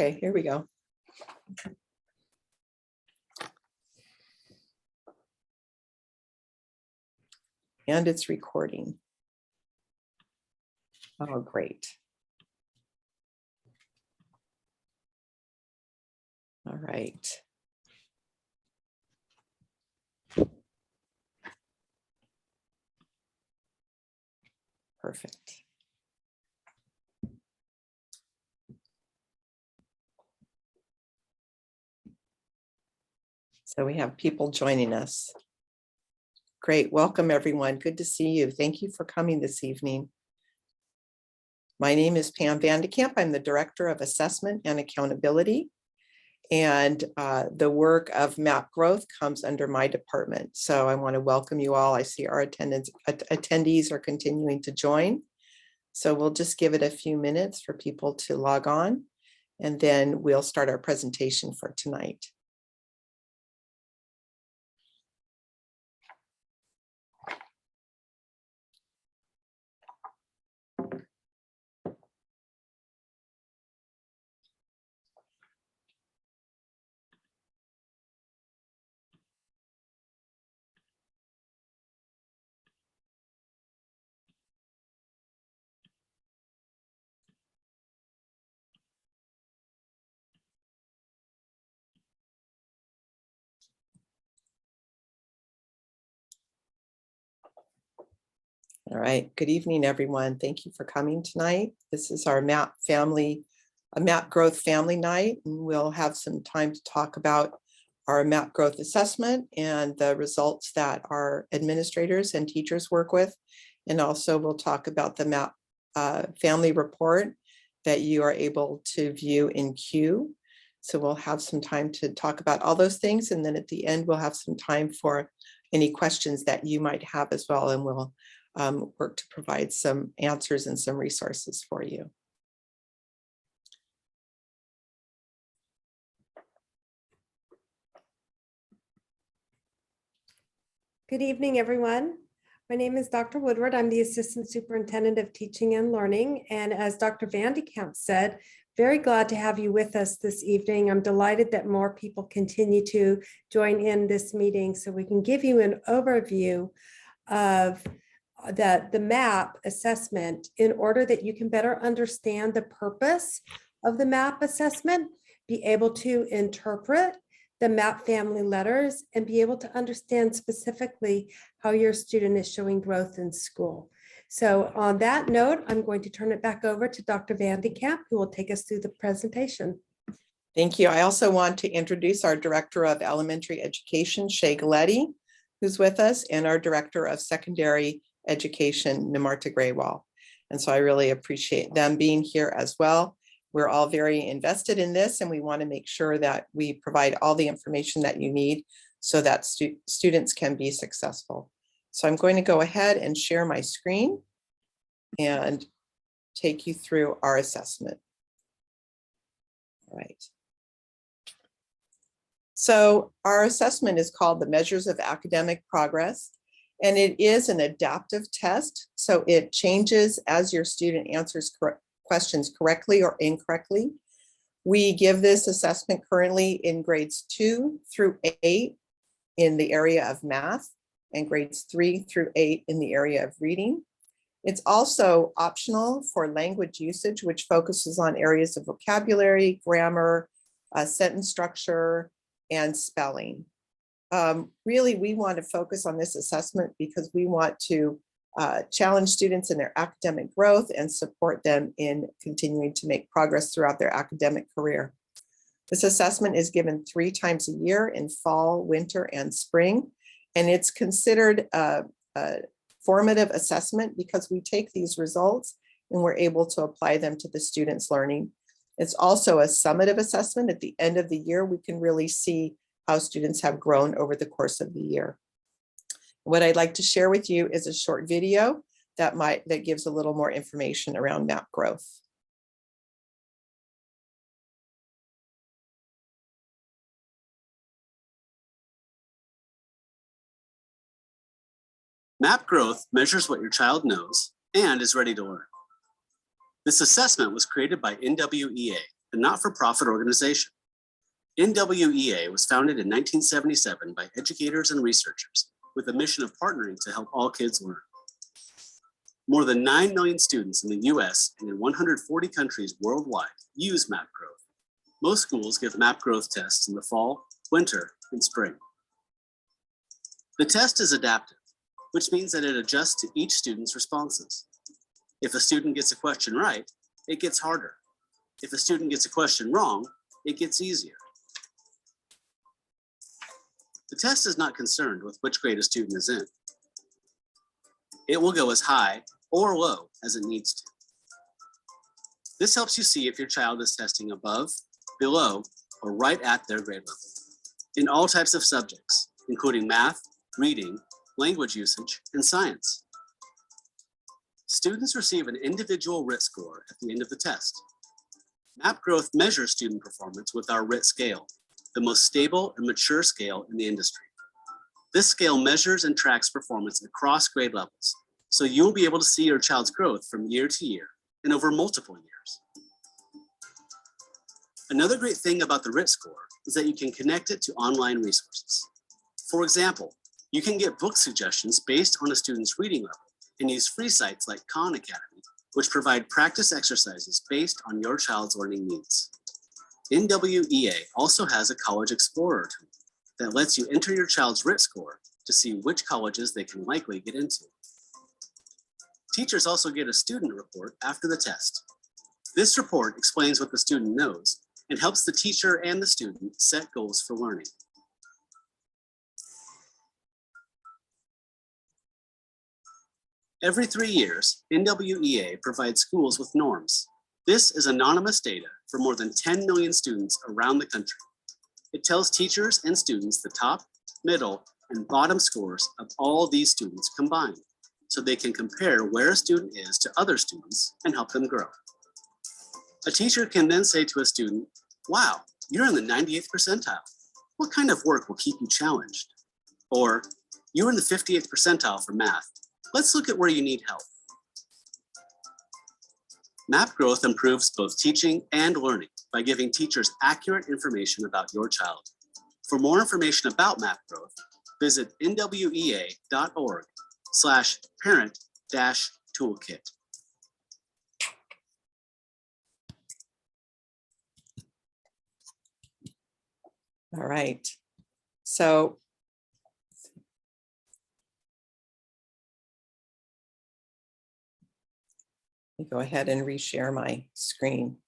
Okay, here we go. And it's recording. Oh, great. All right. Perfect. So we have people joining us. Great. Welcome, everyone. Good to see you. Thank you for coming this evening. My name is Pam Vandekamp. I'm the Director of Assessment and Accountability. And the work of MAP growth comes under my department. So I want to welcome you all. I see our attendees are continuing to join. So we'll just give it a few minutes for people to log on, and then we'll start our presentation for tonight. All right, good evening, everyone. Thank you for coming tonight. This is our MAP growth family night, and we'll have some time to talk about our MAP growth assessment and the results that our administrators and teachers work with. And also we'll talk about the MAP family report that you are able to view in Q. So we'll have some time to talk about all those things. And then at the end, we'll have some time for any questions that you might have as well. And we'll work to provide some answers and some resources for you. Good evening, everyone. My name is Dr. Woodward. I'm the Assistant Superintendent of Teaching and Learning. And as Dr. Vandekamp said, very glad to have you with us this evening. I'm delighted that more people continue to join in this meeting so we can give you an overview of the MAP assessment in order that you can better understand the purpose of the MAP assessment, be able to interpret the MAP family letters, and be able to understand specifically how your student is showing growth in school. So on that note, I'm going to turn it back over to Dr. Vandekamp, who will take us through the presentation. Thank you. I also want to introduce our Director of Elementary Education, Shay Galletti, who's with us, and our Director of Secondary Education, Nimarta Graywall. And so I really appreciate them being here as well. We're all very invested in this, and we want to make sure that we provide all the information that you need so that students can be successful. So I'm going to go ahead and share my screen and take you through our assessment. All right. So our assessment is called the Measures of Academic Progress, and it is an adaptive test. So it changes as your student answers questions correctly or incorrectly. We give this assessment currently in grades 2 through 8 in the area of math, and grades 3 through 8 in the area of reading. It's also optional for language usage, which focuses on areas of vocabulary, grammar, sentence structure, and spelling. Really, we want to focus on this assessment because we want to challenge students in their academic growth and support them in continuing to make progress throughout their academic career. This assessment is given 3 times a year in fall, winter, and spring, and it's considered a formative assessment because we take these results and we're able to apply them to the students' learning. It's also a summative assessment. At the end of the year, we can really see how students have grown over the course of the year. What I'd like to share with you is a short video that gives a little more information around MAP growth. MAP growth measures what your child knows and is ready to learn. This assessment was created by NWEA a not-for-profit organization. NWEA was founded in 1977 by educators and researchers with a mission of partnering to help all kids learn. More than 9 million students in the US and in 140 countries worldwide use Map Growth. Most schools give Map Growth tests in the fall, winter, and spring. The test is adaptive, which means that it adjusts to each student's responses. If a student gets a question right, it gets harder. If a student gets a question wrong, it gets easier. The test is not concerned with which grade a student is in. It will go as high or low as it needs to. This helps you see if your child is testing above, below, or right at their grade level in all types of subjects, including math, reading, language usage, and science. Students receive an individual RIT score at the end of the test. Map Growth measures student performance with our RIT scale, the most stable and mature scale in the industry. This scale measures and tracks performance across grade levels, so you'll be able to see your child's growth from year to year and over multiple years. Another great thing about the RIT score is that you can connect it to online resources. For example, you can get book suggestions based on a student's reading level and use free sites like Khan Academy, which provide practice exercises based on your child's learning needs. NWEA also has a College Explorer tool that lets you enter your child's RIT score to see which colleges they can likely get into. Teachers also get a student report after the test. This report explains what the student knows and helps the teacher and the student set goals for learning. Every 3 years, NWEA provides schools with norms. This is anonymous data for more than 10 million students around the country. It tells teachers and students the top, middle, and bottom scores of all these students combined, so they can compare where a student is to other students and help them grow. A teacher can then say to a student, "Wow, you're in the 98th percentile. What kind of work will keep you challenged?" Or, "You're in the 58th percentile for math. Let's look at where you need help." Map Growth improves both teaching and learning by giving teachers accurate information about your child. For more information about Map Growth, visit nwea.org/parent-toolkit. All right. So let me go ahead and reshare my screen.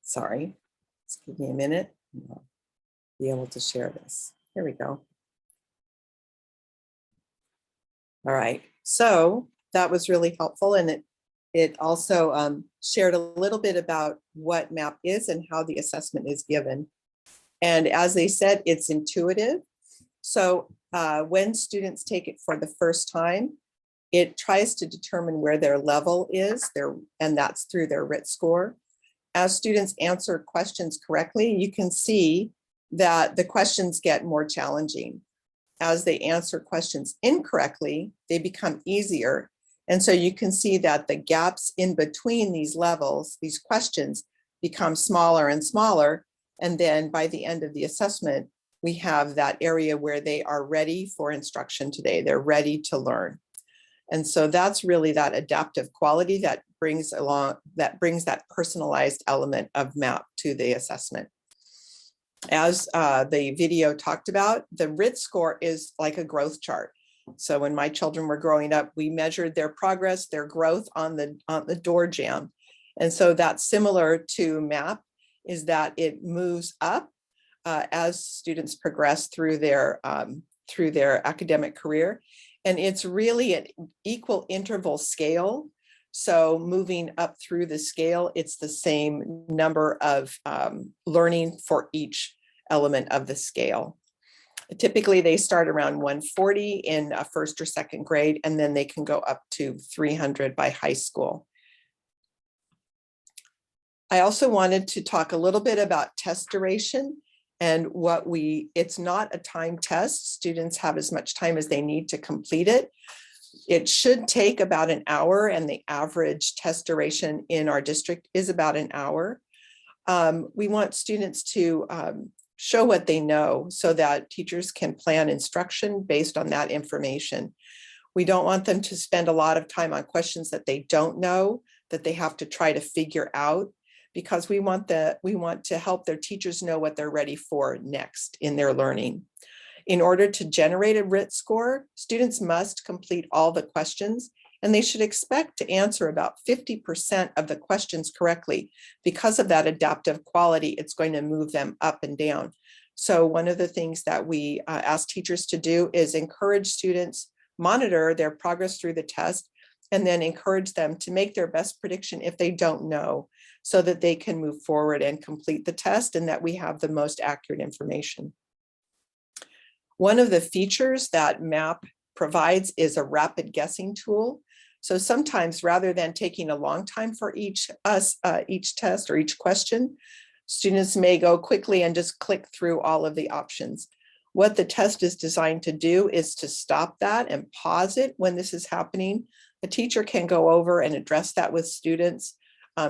Sorry, just give me a minute. And I'll be able to share this. Here we go. All right, so that was really helpful, and it also shared a little bit about what MAP is and how the assessment is given. And as they said, it's intuitive. So when students take it for the first time, it tries to determine where their level is, and that's through their RIT score. As students answer questions correctly, you can see that the questions get more challenging. As they answer questions incorrectly, they become easier. And so you can see that the gaps in between these levels, these questions, become smaller and smaller. And then by the end of the assessment, we have that area where they are ready for instruction today. They're ready to learn. And so that's really that adaptive quality that brings that personalized element of MAP to the assessment. As the video talked about, the RIT score is like a growth chart. So when my children were growing up, we measured their progress, their growth on the door jamb. And so that's similar to MAP, is that it moves up as students progress through their academic career. And it's really an equal interval scale. So moving up through the scale, it's the same number of learning for each element of the scale. Typically, they start around 140 in first or second grade, and then they can go up to 300 by high school. I also wanted to talk a little bit about test duration and it's not a timed test. Students have as much time as they need to complete it. It should take about an hour, and the average test duration in our district is about an hour. We want students to show what they know so that teachers can plan instruction based on that information. We don't want them to spend a lot of time on questions that they don't know, that they have to try to figure out, because we want to help their teachers know what they're ready for next in their learning. In order to generate a RIT score, students must complete all the questions, and they should expect to answer about 50% of the questions correctly. Because of that adaptive quality, it's going to move them up and down. So one of the things that we ask teachers to do is encourage students, monitor their progress through the test, and then encourage them to make their best prediction if they don't know, so that they can move forward and complete the test and that we have the most accurate information. One of the features that MAP provides is a rapid guessing tool. So sometimes, rather than taking a long time for each test or each question, students may go quickly and just click through all of the options. What the test is designed to do is to stop that and pause it when this is happening. The teacher can go over and address that with students,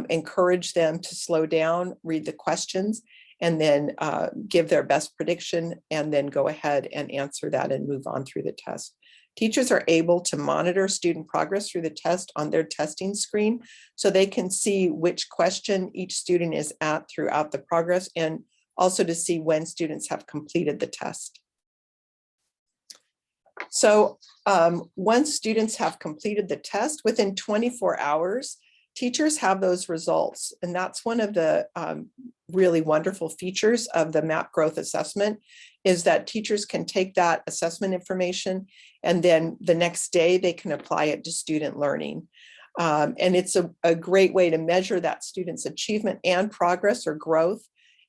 encourage them to slow down, read the questions, and then give their best prediction, and then go ahead and answer that and move on through the test. Teachers are able to monitor student progress through the test on their testing screen, so they can see which question each student is at throughout the progress, and also to see when students have completed the test. So once students have completed the test, within 24 hours, teachers have those results. And that's one of the really wonderful features of the MAP growth assessment, is that teachers can take that assessment information, and then the next day they can apply it to student learning. And it's a great way to measure that student's achievement and progress or growth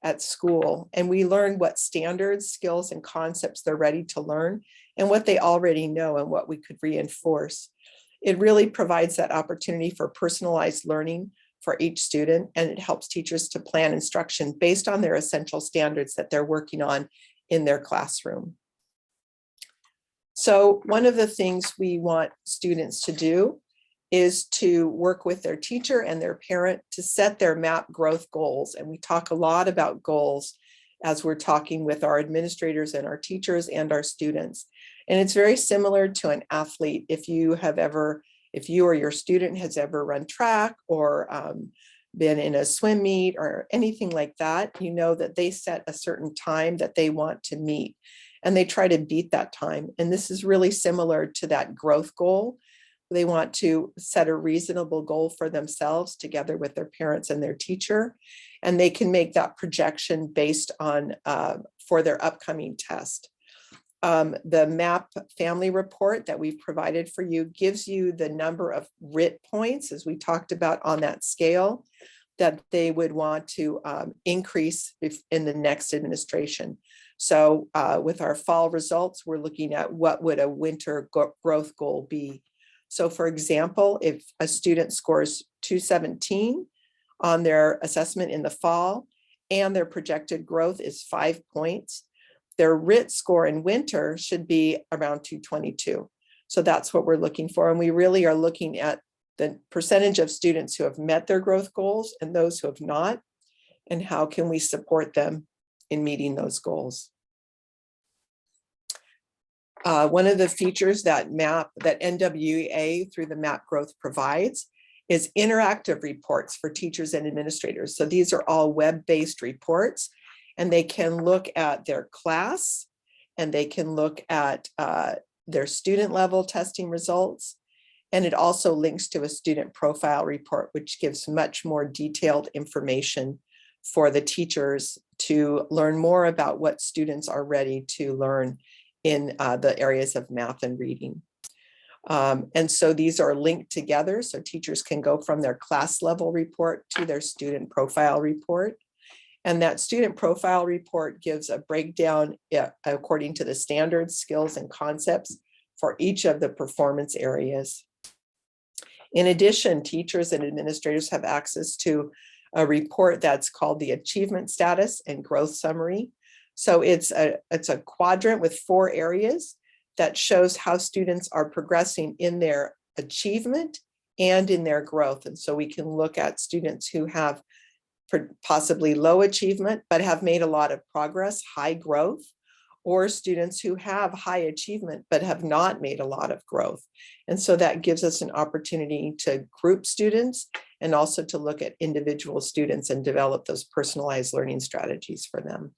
at school. And we learn what standards, skills, and concepts they're ready to learn, and what they already know and what we could reinforce. It really provides that opportunity for personalized learning for each student, and it helps teachers to plan instruction based on their essential standards that they're working on in their classroom. So one of the things we want students to do is to work with their teacher and their parent to set their MAP growth goals. And we talk a lot about goals as we're talking with our administrators and our teachers and our students. And it's very similar to an athlete. If you or your student has ever run track or been in a swim meet or anything like that, you know that they set a certain time that they want to meet, and they try to beat that time. And this is really similar to that growth goal. They want to set a reasonable goal for themselves together with their parents and their teacher, and they can make that projection based on for their upcoming test. The MAP family report that we've provided for you gives you the number of RIT points, as we talked about on that scale, that they would want to increase in the next administration. So with our fall results, we're looking at what would a winter growth goal be. So for example, if a student scores 217 on their assessment in the fall, and their projected growth is 5 points, their RIT score in winter should be around 222. So that's what we're looking for. And we really are looking at the percentage of students who have met their growth goals and those who have not, and how can we support them in meeting those goals. One of the features that NWEA through the MAP growth provides is interactive reports for teachers and administrators. So these are all web-based reports, and they can look at their class, and they can look at their student level testing results. And it also links to a student profile report, which gives much more detailed information for the teachers to learn more about what students are ready to learn in the areas of math and reading. And so these are linked together so teachers can go from their class level report to their student profile report. And that student profile report gives a breakdown according to the standards, skills, and concepts for each of the performance areas. In addition, teachers and administrators have access to a report that's called the Achievement Status and Growth Summary. So it's a quadrant with 4 areas that shows how students are progressing in their achievement and in their growth. And so we can look at students who have possibly low achievement, but have made a lot of progress, high growth, or students who have high achievement, but have not made a lot of growth. And so that gives us an opportunity to group students and also to look at individual students and develop those personalized learning strategies for them.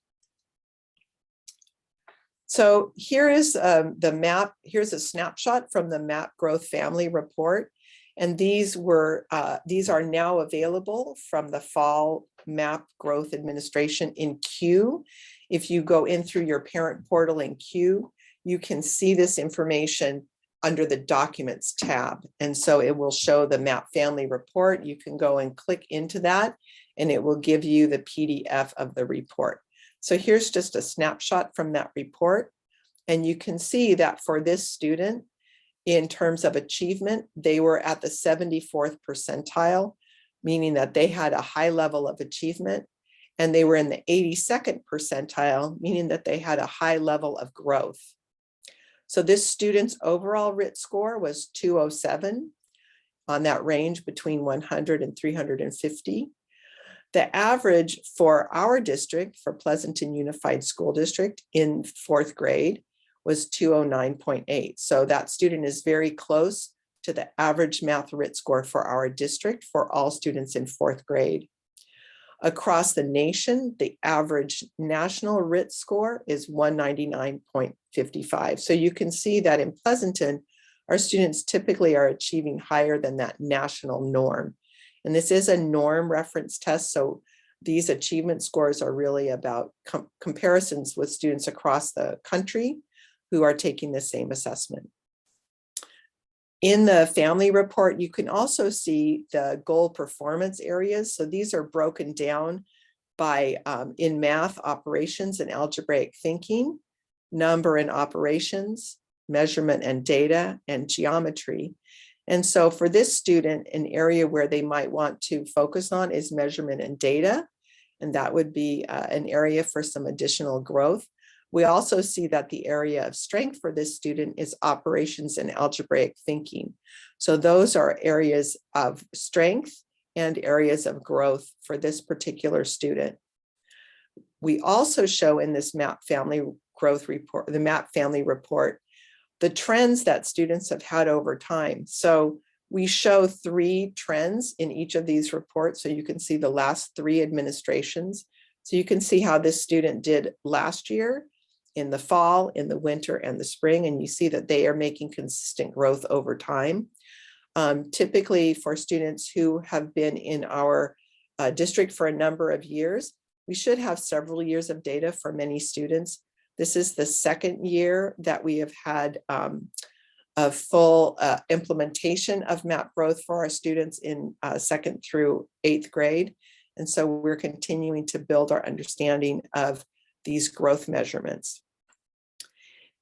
So here is the map. Here's a snapshot from the MAP Growth Family Report. And these are now available from the Fall MAP Growth Administration in Q. If you go in through your parent portal in Q, you can see this information under the Documents tab. And so it will show the MAP Family Report. You can go and click into that, and it will give you the PDF of the report. So here's just a snapshot from that report. And you can see that for this student, in terms of achievement, they were at the 74th percentile, meaning that they had a high level of achievement, and they were in the 82nd percentile, meaning that they had a high level of growth. So this student's overall RIT score was 207 on that range between 100 and 350. The average for our district, for Pleasanton Unified School District in 4th grade, was 209.8. So that student is very close to the average math RIT score for our district for all students in 4th grade. Across the nation, the average national RIT score is 199.55. So you can see that in Pleasanton, our students typically are achieving higher than that national norm. And this is a norm reference test. So these achievement scores are really about comparisons with students across the country who are taking the same assessment. In the family report, you can also see the goal performance areas. So these are broken down by in math, operations and algebraic thinking, number and operations, measurement and data, and geometry. And so for this student, an area where they might want to focus on is measurement and data. And that would be an area for some additional growth. We also see that the area of strength for this student is operations and algebraic thinking. So those are areas of strength and areas of growth for this particular student. We also show in this MAP Family Growth Report, the MAP Family Report, the trends that students have had over time. So we show 3 trends in each of these reports. So you can see the last 3 administrations. So you can see how this student did last year, in the fall, in the winter, and the spring, and you see that they are making consistent growth over time. Typically for students who have been in our district for a number of years, we should have several years of data for many students. This is the 2nd year that we have had a full implementation of MAP growth for our students in 2nd through 8th grade. And so we're continuing to build our understanding of these growth measurements.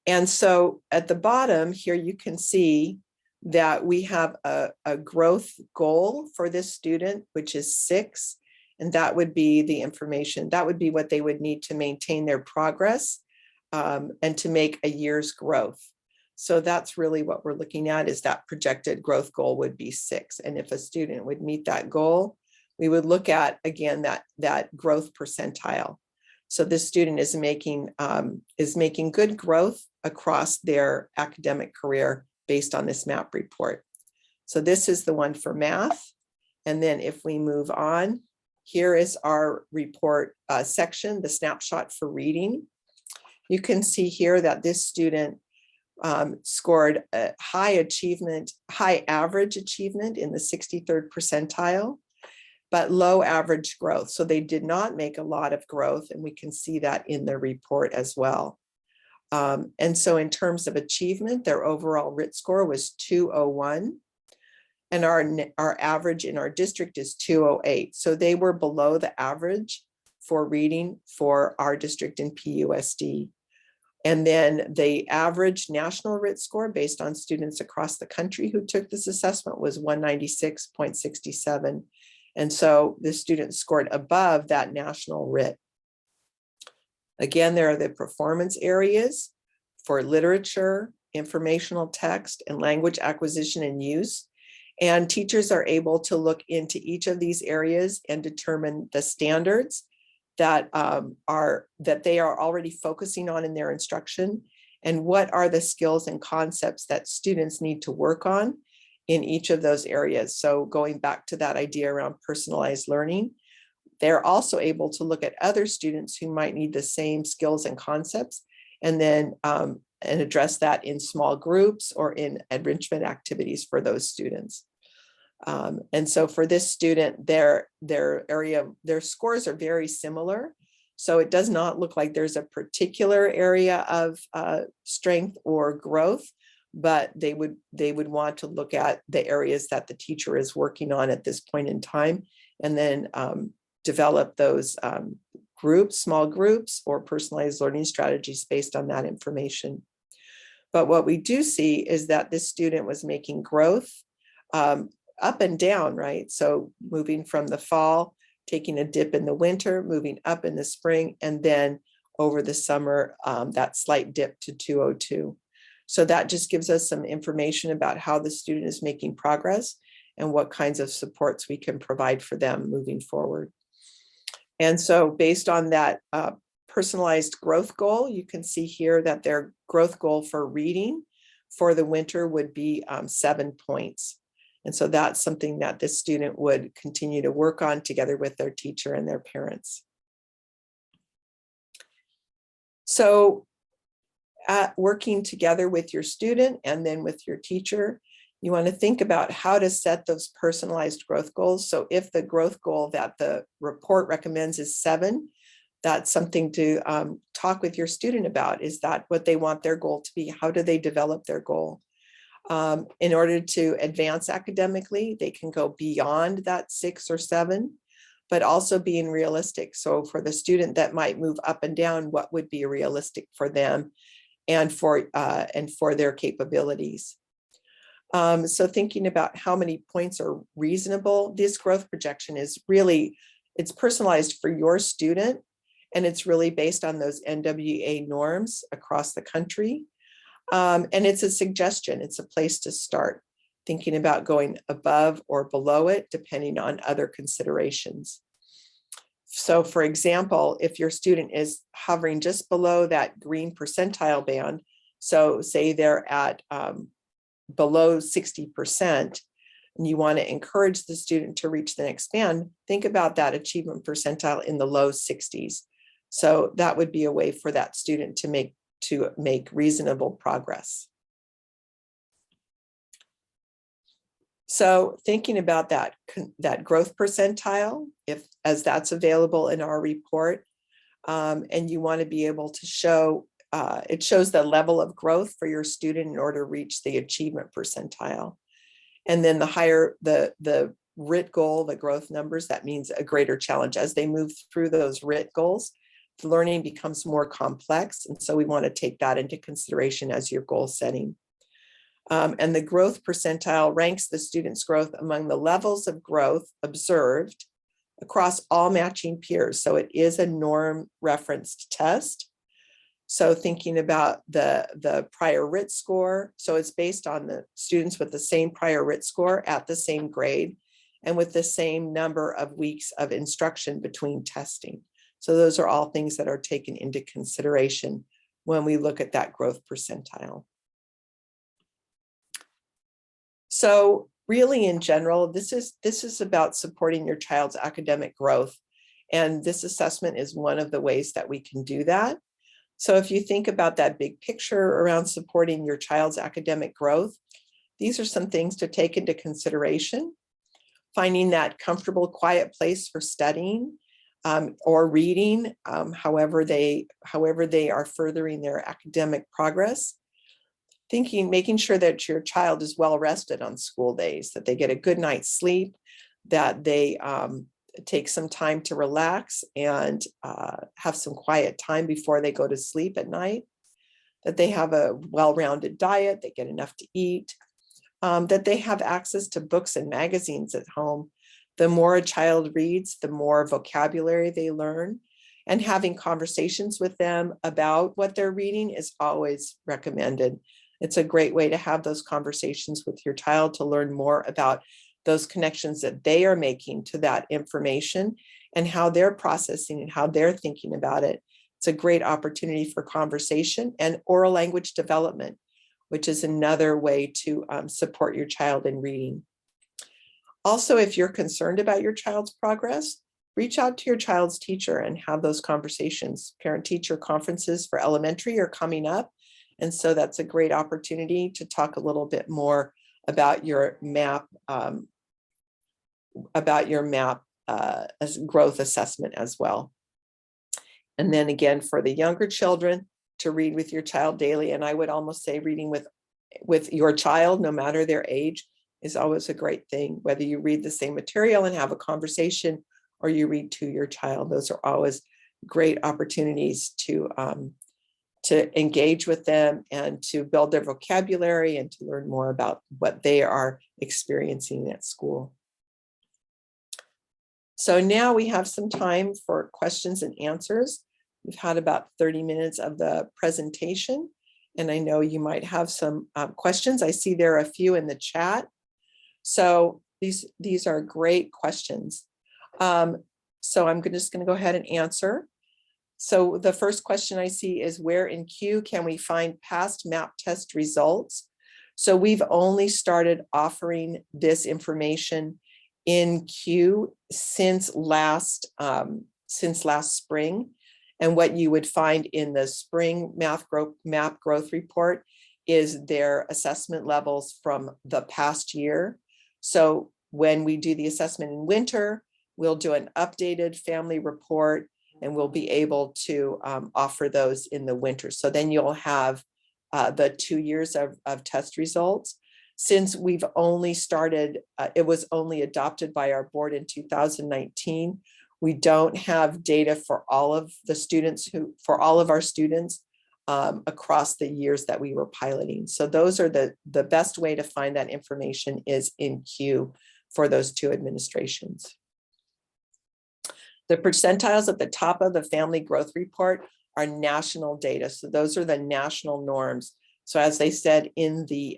And so at the bottom here, you can see that we have a growth goal for this student, which is 6. And that would be the information, that would be what they would need to maintain their progress and to make a year's growth. So that's really what we're looking at, is that projected growth goal would be 6. And if a student would meet that goal, we would look at, again, that growth percentile. So this student is making good growth across their academic career based on this MAP report. So this is the one for math. And then if we move on, here is our report section, the snapshot for reading. You can see here that this student scored a high average achievement in the 63rd percentile, but low average growth. So they did not make a lot of growth, and we can see that in the report as well. And so in terms of achievement, their overall RIT score was 201. And our average in our district is 208. So they were below the average for reading for our district in PUSD. And then the average national RIT score based on students across the country who took this assessment was 196.67. And so the students scored above that national RIT. Again, there are the performance areas for literature, informational text, and language acquisition and use. And teachers are able to look into each of these areas and determine the standards that they are already focusing on in their instruction, and what are the skills and concepts that students need to work on in each of those areas. So going back to that idea around personalized learning, they're also able to look at other students who might need the same skills and concepts, and then and address that in small groups or in enrichment activities for those students. And so for this student, their scores are very similar. So it does not look like there's a particular area of strength or growth, but they would want to look at the areas that the teacher is working on at this point in time, and then develop those small groups or personalized learning strategies based on that information. But what we do see is that this student was making growth up and down, right? So moving from the fall, taking a dip in the winter, moving up in the spring, and then over the summer, that slight dip to 202. So that just gives us some information about how the student is making progress and what kinds of supports we can provide for them moving forward. And so based on that personalized growth goal, you can see here that their growth goal for reading for the winter would be 7 points. And so that's something that this student would continue to work on together with their teacher and their parents. So working together with your student and then with your teacher, you want to think about how to set those personalized growth goals. So if the growth goal that the report recommends is 7, that's something to talk with your student about. Is that what they want their goal to be? How do they develop their goal? In order to advance academically, they can go beyond that 6 or 7, but also being realistic. So for the student that might move up and down, what would be realistic for them and for their capabilities? So thinking about how many points are reasonable, this growth projection is really, it's personalized for your student, and it's really based on those NWA norms across the country. And it's a suggestion, it's a place to start thinking about going above or below it, depending on other considerations. So for example, if your student is hovering just below that green percentile band, so say they're at below 60%, and you want to encourage the student to reach the next band, think about that achievement percentile in the low 60s. So that would be a way for that student to make reasonable progress. So thinking about that growth percentile, as that's available in our report, and you want to be able to show, it shows the level of growth for your student in order to reach the achievement percentile. And then the higher the RIT goal, the growth numbers, that means a greater challenge. As they move through those RIT goals, the learning becomes more complex. And so we want to take that into consideration as your goal setting. And the growth percentile ranks the student's growth among the levels of growth observed across all matching peers. So it is a norm referenced test. So thinking about the prior RIT score, so it's based on the students with the same prior RIT score at the same grade and with the same number of weeks of instruction between testing. So those are all things that are taken into consideration when we look at that growth percentile. So really in general, this is about supporting your child's academic growth. And this assessment is one of the ways that we can do that. So if you think about that big picture around supporting your child's academic growth, these are some things to take into consideration. Finding that comfortable, quiet place for studying, or reading, however they are furthering their academic progress. Making sure that your child is well rested on school days, that they get a good night's sleep, that they take some time to relax and have some quiet time before they go to sleep at night, that they have a well-rounded diet, they get enough to eat, that they have access to books and magazines at home. The more a child reads, the more vocabulary they learn, and having conversations with them about what they're reading is always recommended. It's a great way to have those conversations with your child to learn more about those connections that they are making to that information and how they're processing and how they're thinking about it. It's a great opportunity for conversation and oral language development, which is another way to support your child in reading. Also, if you're concerned about your child's progress, reach out to your child's teacher and have those conversations. Parent-teacher conferences for elementary are coming up. And so that's a great opportunity to talk a little bit more about your MAP, as growth assessment as well. And then again, for the younger children, to read with your child daily. And I would almost say reading with your child, no matter their age, is always a great thing. Whether you read the same material and have a conversation or you read to your child, those are always great opportunities to engage with them and to build their vocabulary and to learn more about what they are experiencing at school. So now we have some time for questions and answers. We've had about 30 minutes of the presentation, and I know you might have some questions. I see there are a few in the chat. So these are great questions. So I'm just going to go ahead and answer. So the first question I see is, where in Q can we find past MAP test results? So we've only started offering this information in Q since last spring. And what you would find in the spring MAP growth report is their assessment levels from the past year. So when we do the assessment in winter, we'll do an updated family report and we'll be able to offer those in the winter. So then you'll have the 2 years of test results. Since we've only started, it was only adopted by our board in 2019. We don't have data for all of the students for our students across the years that we were piloting. So those are the best way to find that information is in Q for those two administrations. The percentiles at the top of the family growth report are national data. So those are the national norms. So as they said in the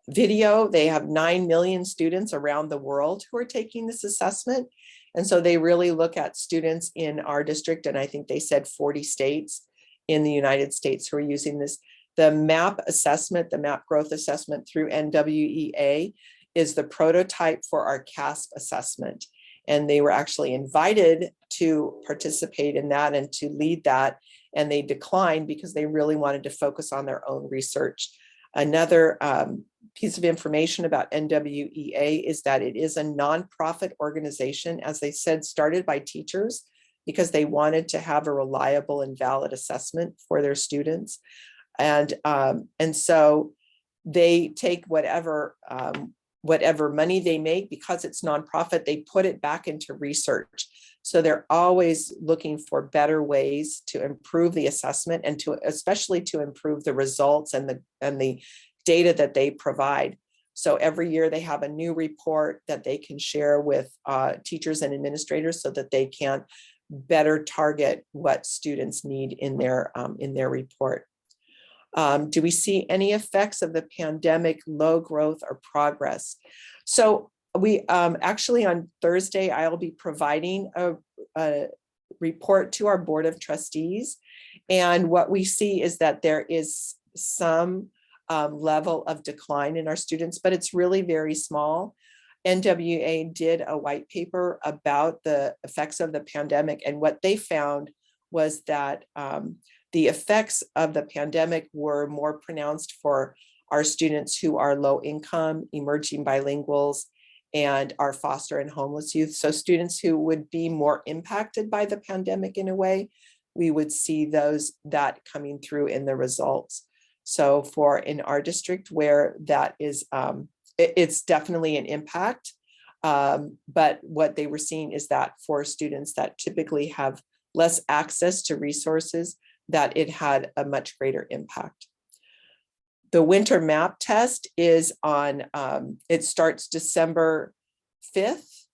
video, they have 9 million students around the world who are taking this assessment. And so they really look at students in our district, and I think they said 40 states in the United States who are using this. The MAP assessment, the MAP growth assessment through NWEA is the prototype for our CASP assessment. And they were actually invited to participate in that and to lead that. And they declined because they really wanted to focus on their own research. Another piece of information about NWEA is that it is a nonprofit organization, as they said, started by teachers because they wanted to have a reliable and valid assessment for their students. And so they take whatever money they make, because it's nonprofit, they put it back into research. So they're always looking for better ways to improve the assessment and especially to improve the results and the data that they provide. So every year they have a new report that they can share with teachers and administrators so that they can better target what students need in their report. Do we see any effects of the pandemic, low growth or progress? So we actually on Thursday, I'll be providing a report to our Board of Trustees. And what we see is that there is some level of decline in our students, but it's really very small. NWA did a white paper about the effects of the pandemic, and what they found was that the effects of the pandemic were more pronounced for our students who are low income, emerging bilinguals, and our foster and homeless youth. So students who would be more impacted by the pandemic in a way, we would see that coming through in the results. So for in our district where that is, it's definitely an impact. But what they were seeing is that for students that typically have less access to resources, that it had a much greater impact. The winter map test is on, it starts December 5th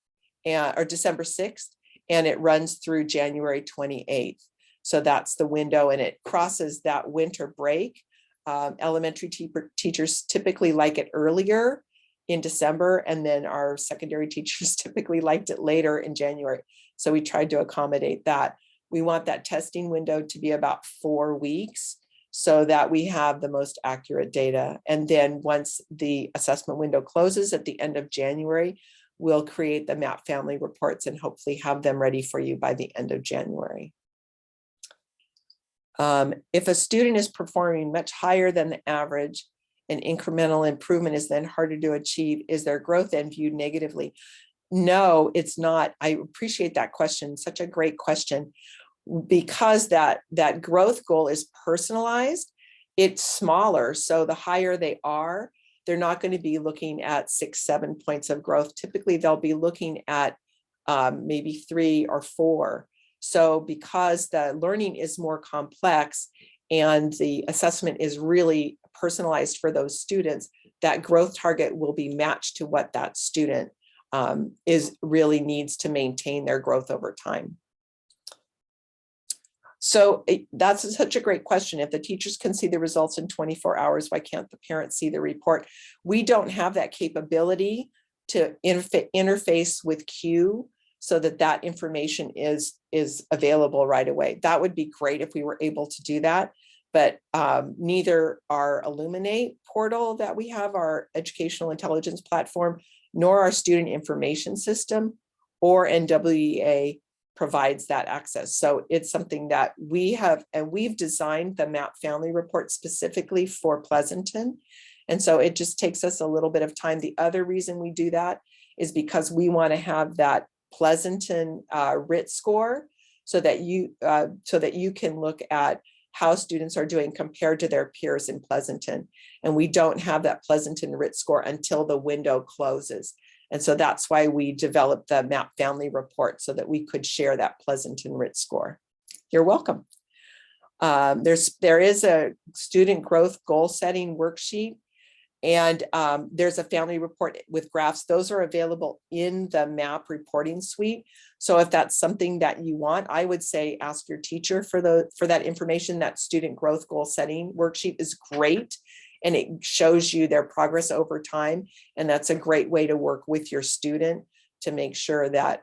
or December 6th, and it runs through January 28th. So that's the window, and it crosses that winter break. Elementary teachers typically like it earlier in December, and then our secondary teachers typically liked it later in January. So we tried to accommodate that. We want that testing window to be about 4 weeks so that we have the most accurate data. And then once the assessment window closes at the end of January, we'll create the MAP family reports and hopefully have them ready for you by the end of January. If a student is performing much higher than the average, an incremental improvement is then harder to achieve. Is their growth then viewed negatively? No, it's not. I appreciate that question. Such a great question. Because that growth goal is personalized, it's smaller. So the higher they are, they're not going to be looking at 6, 7 points of growth. Typically, they'll be looking at maybe 3 or 4. So because the learning is more complex and the assessment is really personalized for those students, that growth target will be matched to what that student really needs to maintain their growth over time. So that's such a great question. If the teachers can see the results in 24 hours, why can't the parents see the report? We don't have that capability to interface with Q so that information is available right away. That would be great if we were able to do that, but neither our Illuminate portal that we have, our educational intelligence platform, nor our student information system or NWEA provides that access. So it's something that we have, and we've designed the MAP family report specifically for Pleasanton. And so it just takes us a little bit of time. The other reason we do that is because we want to have that Pleasanton RIT score so that you can look at how students are doing compared to their peers in Pleasanton. And we don't have that Pleasanton RIT score until the window closes. And so that's why we developed the MAP family report so that we could share that Pleasanton RIT score. You're welcome. There is a student growth goal setting worksheet, and there's a family report with graphs. Those are available in the MAP reporting suite. So if that's something that you want, I would say ask your teacher for that information. That student growth goal setting worksheet is great, and it shows you their progress over time. And that's a great way to work with your student to make sure that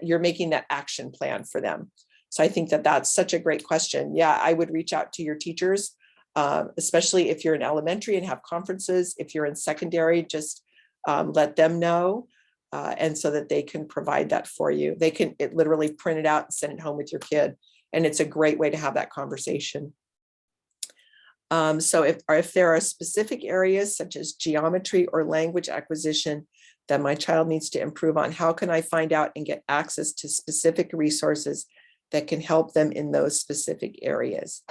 you're making that action plan for them. So I think that that's such a great question. Yeah, I would reach out to your teachers, especially if you're in elementary and have conferences. If you're in secondary, just let them know. And so that they can provide that for you. They can literally print it out and send it home with your kid. And it's a great way to have that conversation. So if there are specific areas such as geometry or language acquisition that my child needs to improve on, how can I find out and get access to specific resources that can help them in those specific areas?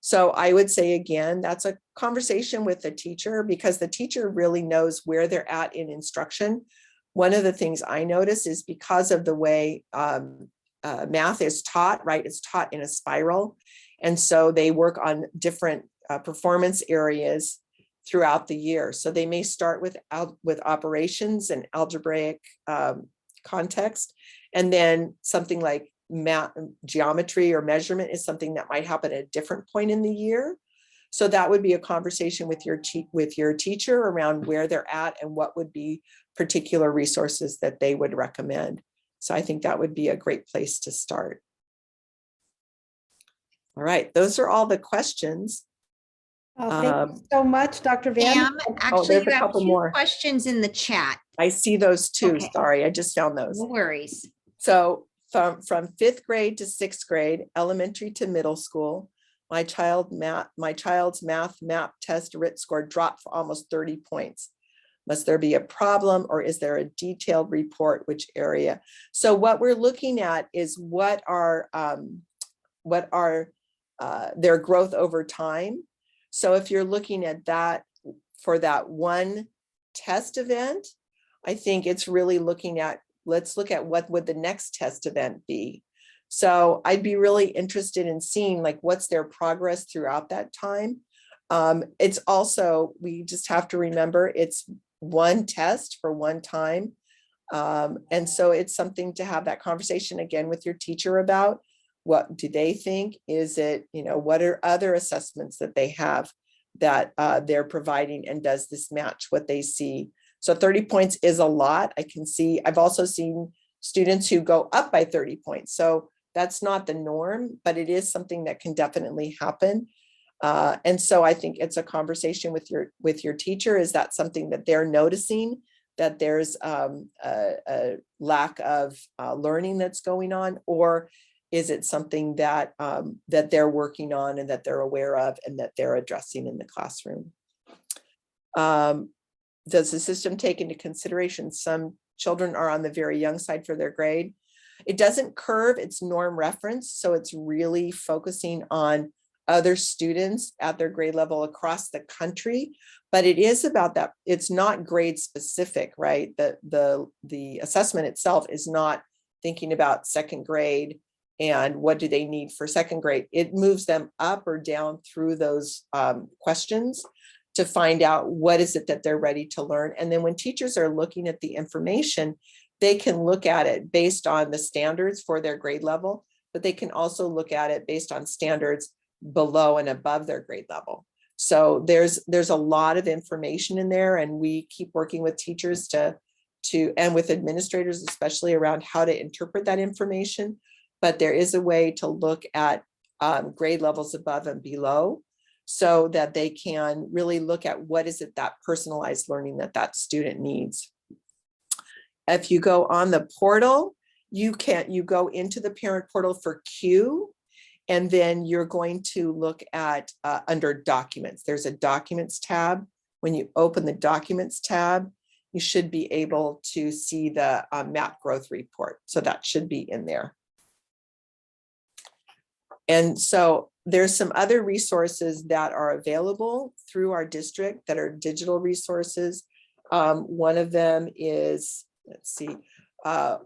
So I would say, again, that's a conversation with the teacher, because the teacher really knows where they're at in instruction. One of the things I notice is because of the way math is taught, right? It's taught in a spiral. And so they work on different performance areas throughout the year. So they may start with operations and algebraic context, and then something like geometry or measurement is something that might happen at a different point in the year. So that would be a conversation with your teacher around where they're at and what would be particular resources that they would recommend. So I think that would be a great place to start. All right, those are all the questions. Thank you so much, Dr. Van. Pam, actually, there's you a have couple 2 more. questions in the chat. I see those too. Okay. Sorry, I just found those. No worries. So from 5th grade to 6th grade, elementary to middle school, my child's math MAP test RIT score dropped for almost 30 points. Must there be a problem, or is there a detailed report, which area? So what we're looking at is what are their growth over time. So if you're looking at that for that one test event, I think it's really looking at, let's look at what would the next test event be. So I'd be really interested in seeing like what's their progress throughout that time. It's also, we just have to remember it's one test for one time. And so it's something to have that conversation again with your teacher about. What do they think? Is it, what are other assessments that they have that they're providing, and does this match what they see? So 30 points is a lot. I've also seen students who go up by 30 points. So that's not the norm, but it is something that can definitely happen. And so I think it's a conversation with your teacher. Is that something that they're noticing, that there's a lack of learning that's going on, or is it something that that they're working on and that they're aware of and that they're addressing in the classroom? Does the system take into consideration some children are on the very young side for their grade? It doesn't curve its norm reference, so it's really focusing on other students at their grade level across the country, but it is about that. It's not grade specific, right? The assessment itself is not thinking about second grade and what do they need for second grade. It moves them up or down through those questions to find out what is it that they're ready to learn. And then when teachers are looking at the information, they can look at it based on the standards for their grade level, but they can also look at it based on standards below and above their grade level. So there's a lot of information in there, and we keep working with teachers to and with administrators, especially around how to interpret that information. But there is a way to look at grade levels above and below, so that they can really look at what is it that personalized learning that student needs. If you go on the portal, you go into the parent portal for Q, and then you're going to look at under documents. There's a documents tab. When you open the documents tab, you should be able to see the MAP growth report. So that should be in there. And so there's some other resources that are available through our district that are digital resources. One of them is, let's see,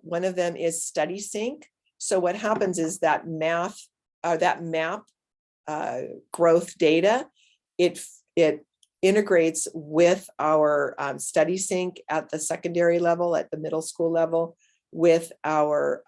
one of them is StudySync. So what happens is that MAP growth data, it integrates with our StudySync at the secondary level, at the middle school level, with our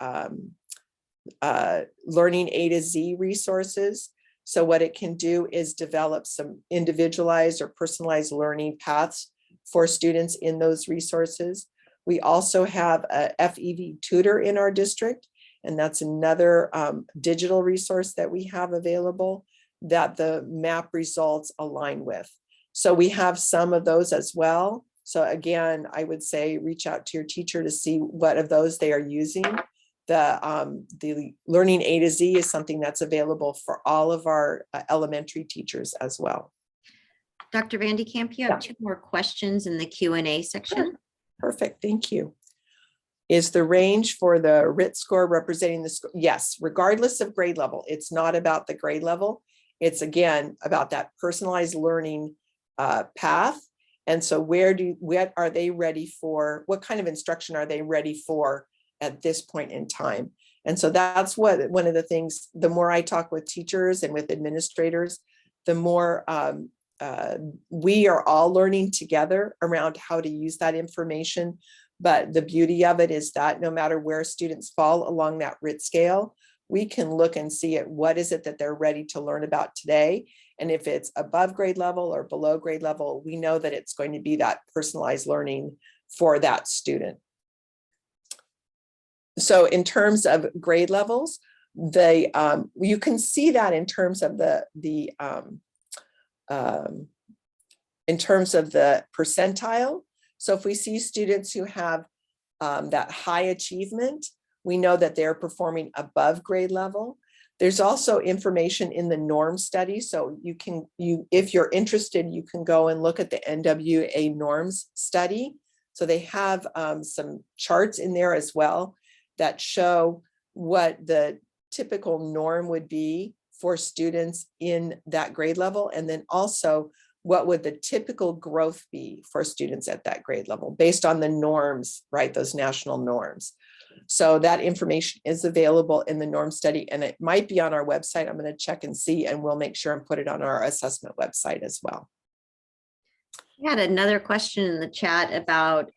learning A to Z resources. So what it can do is develop some individualized or personalized learning paths for students in those resources. We also have a FEV tutor in our district, and that's another digital resource that we have available that the MAP results align with. So we have some of those as well. So again, I would say reach out to your teacher to see what of those they are using. The Learning A to Z is something that's available for all of our elementary teachers as well. Dr. Van de Kamp, you have 2 more questions in the Q&A section. Sure. Perfect, thank you. Is the range for the RIT score representing the score? Yes, regardless of grade level. It's not about the grade level. It's again about that personalized learning path. And so what are they ready for? What kind of instruction are they ready for at this point in time? And so that's one of the things, the more I talk with teachers and with administrators, the more we are all learning together around how to use that information. But the beauty of it is that no matter where students fall along that RIT scale, we can look and see at what is it that they're ready to learn about today. And if it's above grade level or below grade level, we know that it's going to be that personalized learning for that student. So in terms of grade levels, you can see that in terms of in terms of the percentile. So if we see students who have that high achievement, we know that they're performing above grade level. There's also information in the norm study. So if you're interested, you can go and look at the NWA norms study. So they have some charts in there as well that show what the typical norm would be for students in that grade level. And then also what would the typical growth be for students at that grade level based on the norms, right? Those national norms. So that information is available in the norm study, and it might be on our website. I'm going to check and see, and we'll make sure and put it on our assessment website as well. We had another question in the chat about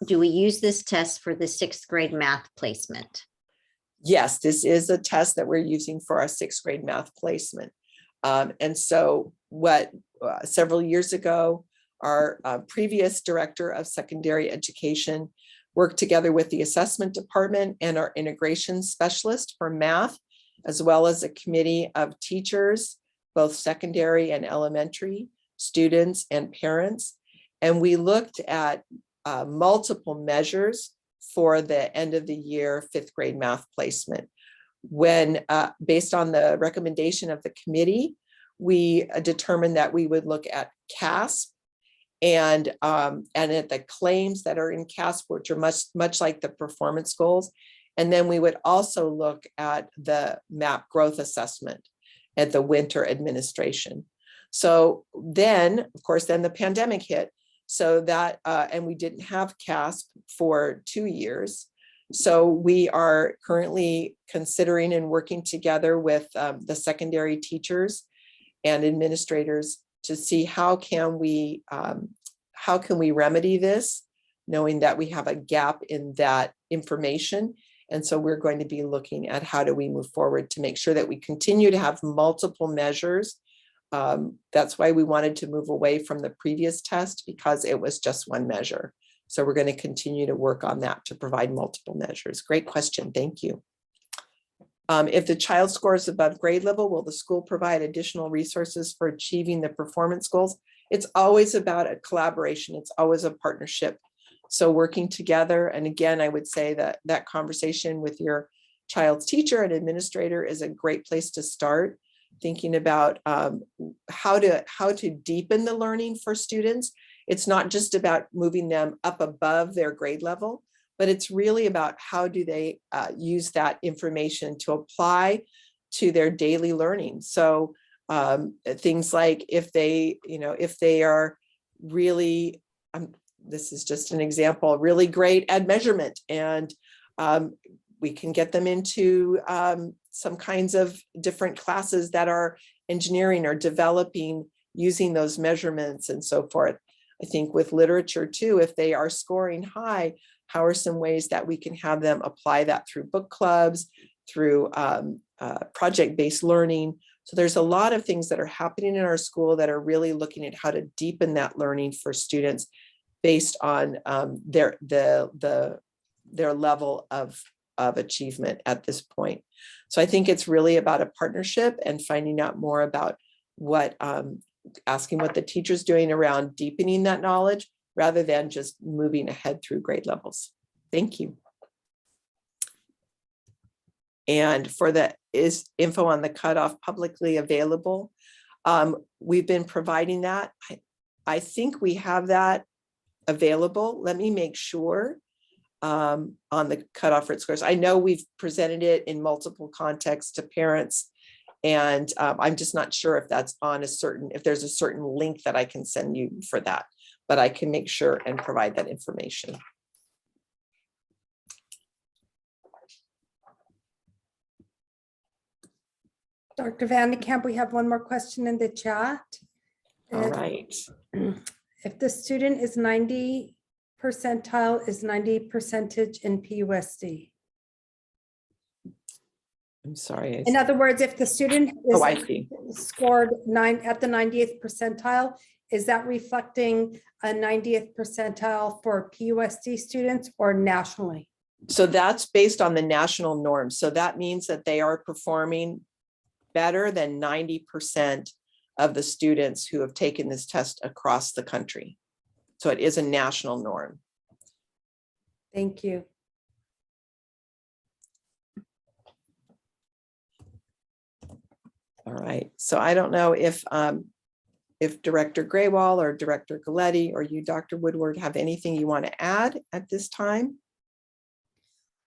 do we use this test for the 6th grade math placement? Yes, this is a test that we're using for our 6th grade math placement. And so several years ago, our previous director of secondary education worked together with the assessment department and our integration specialist for math, as well as a committee of teachers, both secondary and elementary, students and parents. And we looked at multiple measures for the end of the year 5th grade math placement. When based on the recommendation of the committee, we determined that we would look at CASP and at the claims that are in CASP, which are much like the performance goals. And then we would also look at the MAP growth assessment at the winter administration. So then, of course, then the pandemic hit. So that, and we didn't have CASP for 2 years. So we are currently considering and working together with the secondary teachers and administrators to see how can we remedy this, knowing that we have a gap in that information. And so we're going to be looking at how do we move forward to make sure that we continue to have multiple measures. That's why we wanted to move away from the previous test, because it was just one measure. So we're going to continue to work on that to provide multiple measures. Great question. Thank you. If the child scores above grade level, will the school provide additional resources for achieving the performance goals? It's always about a collaboration. It's always a partnership. So working together. And again, I would say that that conversation with your child's teacher and administrator is a great place to start. Thinking about how to deepen the learning for students. It's not just about moving them up above their grade level, but it's really about how do they use that information to apply to their daily learning. So things like if they are really, this is just an example, really great at measurement, and we can get them into some kinds of different classes that are engineering or developing using those measurements and so forth. I think with literature too, if they are scoring high, how are some ways that we can have them apply that through book clubs, through project-based learning. So there's a lot of things that are happening in our school that are really looking at how to deepen that learning for students based on their level of achievement at this point. So I think it's really about a partnership and finding out more about asking what the teacher's doing around deepening that knowledge rather than just moving ahead through grade levels. Thank you. And for is info on the cutoff publicly available? We've been providing that. I think we have that available. Let me make sure on the cutoff RIT scores. I know we've presented it in multiple contexts to parents, and I'm just not sure if that's on if there's a certain link that I can send you for that, but I can make sure and provide that information. Dr. Van de Kamp, we have one more question in the chat. All right. If the student is 90 percentile, is 90 percentage in PUSD? I'm sorry. In other words, if the student I is see. scored at the 90th percentile, is that reflecting a 90th percentile for PUSD students or nationally? So that's based on the national norms. So that means that they are performing better than 90% of the students who have taken this test across the country. So it is a national norm. Thank you. All right, so I don't know if Director Graywall or Director Galletti or you, Dr. Woodward, have anything you want to add at this time?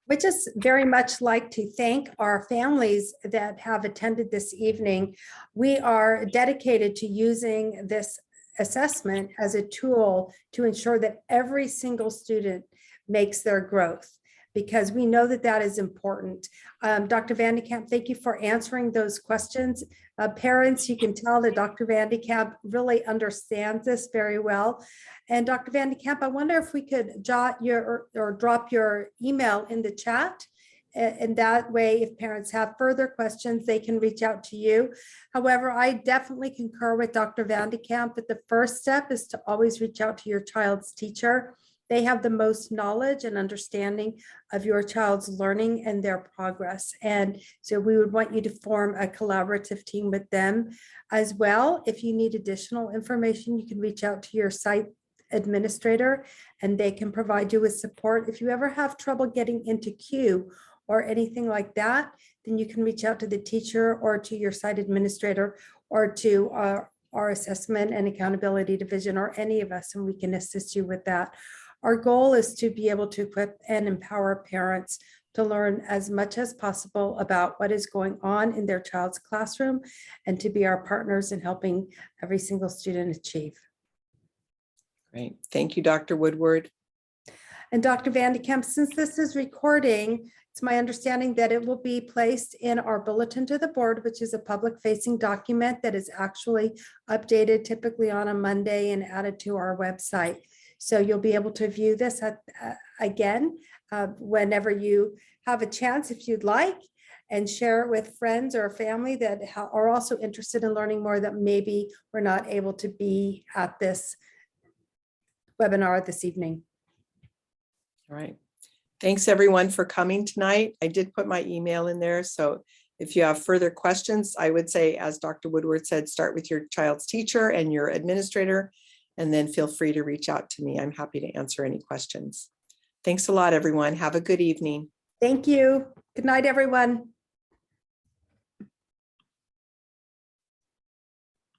We just very much like to thank our families that have attended this evening. We are dedicated to using this assessment as a tool to ensure that every single student makes their growth, because we know that that is important. Dr. Van de Kamp, thank you for answering those questions. Parents, you can tell that Dr. Van de Kamp really understands this very well. And Dr. Van de Kamp, I wonder if we could jot your or drop your email in the chat. And that way, if parents have further questions, they can reach out to you. However, I definitely concur with Dr. Van de Kamp that the first step is to always reach out to your child's teacher. They have the most knowledge and understanding of your child's learning and their progress. And so we would want you to form a collaborative team with them as well. If you need additional information, you can reach out to your site administrator and they can provide you with support. If you ever have trouble getting into queue or anything like that, then you can reach out to the teacher or to your site administrator or to our assessment and accountability division or any of us, and we can assist you with that. Our goal is to be able to equip and empower parents to learn as much as possible about what is going on in their child's classroom and to be our partners in helping every single student achieve. Great. Thank you, Dr. Woodward. And Dr. Van de Kamp, since this is recording, it's my understanding that it will be placed in our bulletin to the board, which is a public-facing document that is actually updated typically on a Monday and added to our website. So you'll be able to view this again whenever you have a chance, if you'd like, and share it with friends or family that are also interested in learning more that maybe were not able to be at this webinar this evening. All right. Thanks everyone for coming tonight. I did put my email in there. So if you have further questions, I would say, as Dr. Woodward said, start with your child's teacher and your administrator, and then feel free to reach out to me. I'm happy to answer any questions. Thanks a lot, everyone. Have a good evening. Thank you. Good night, everyone.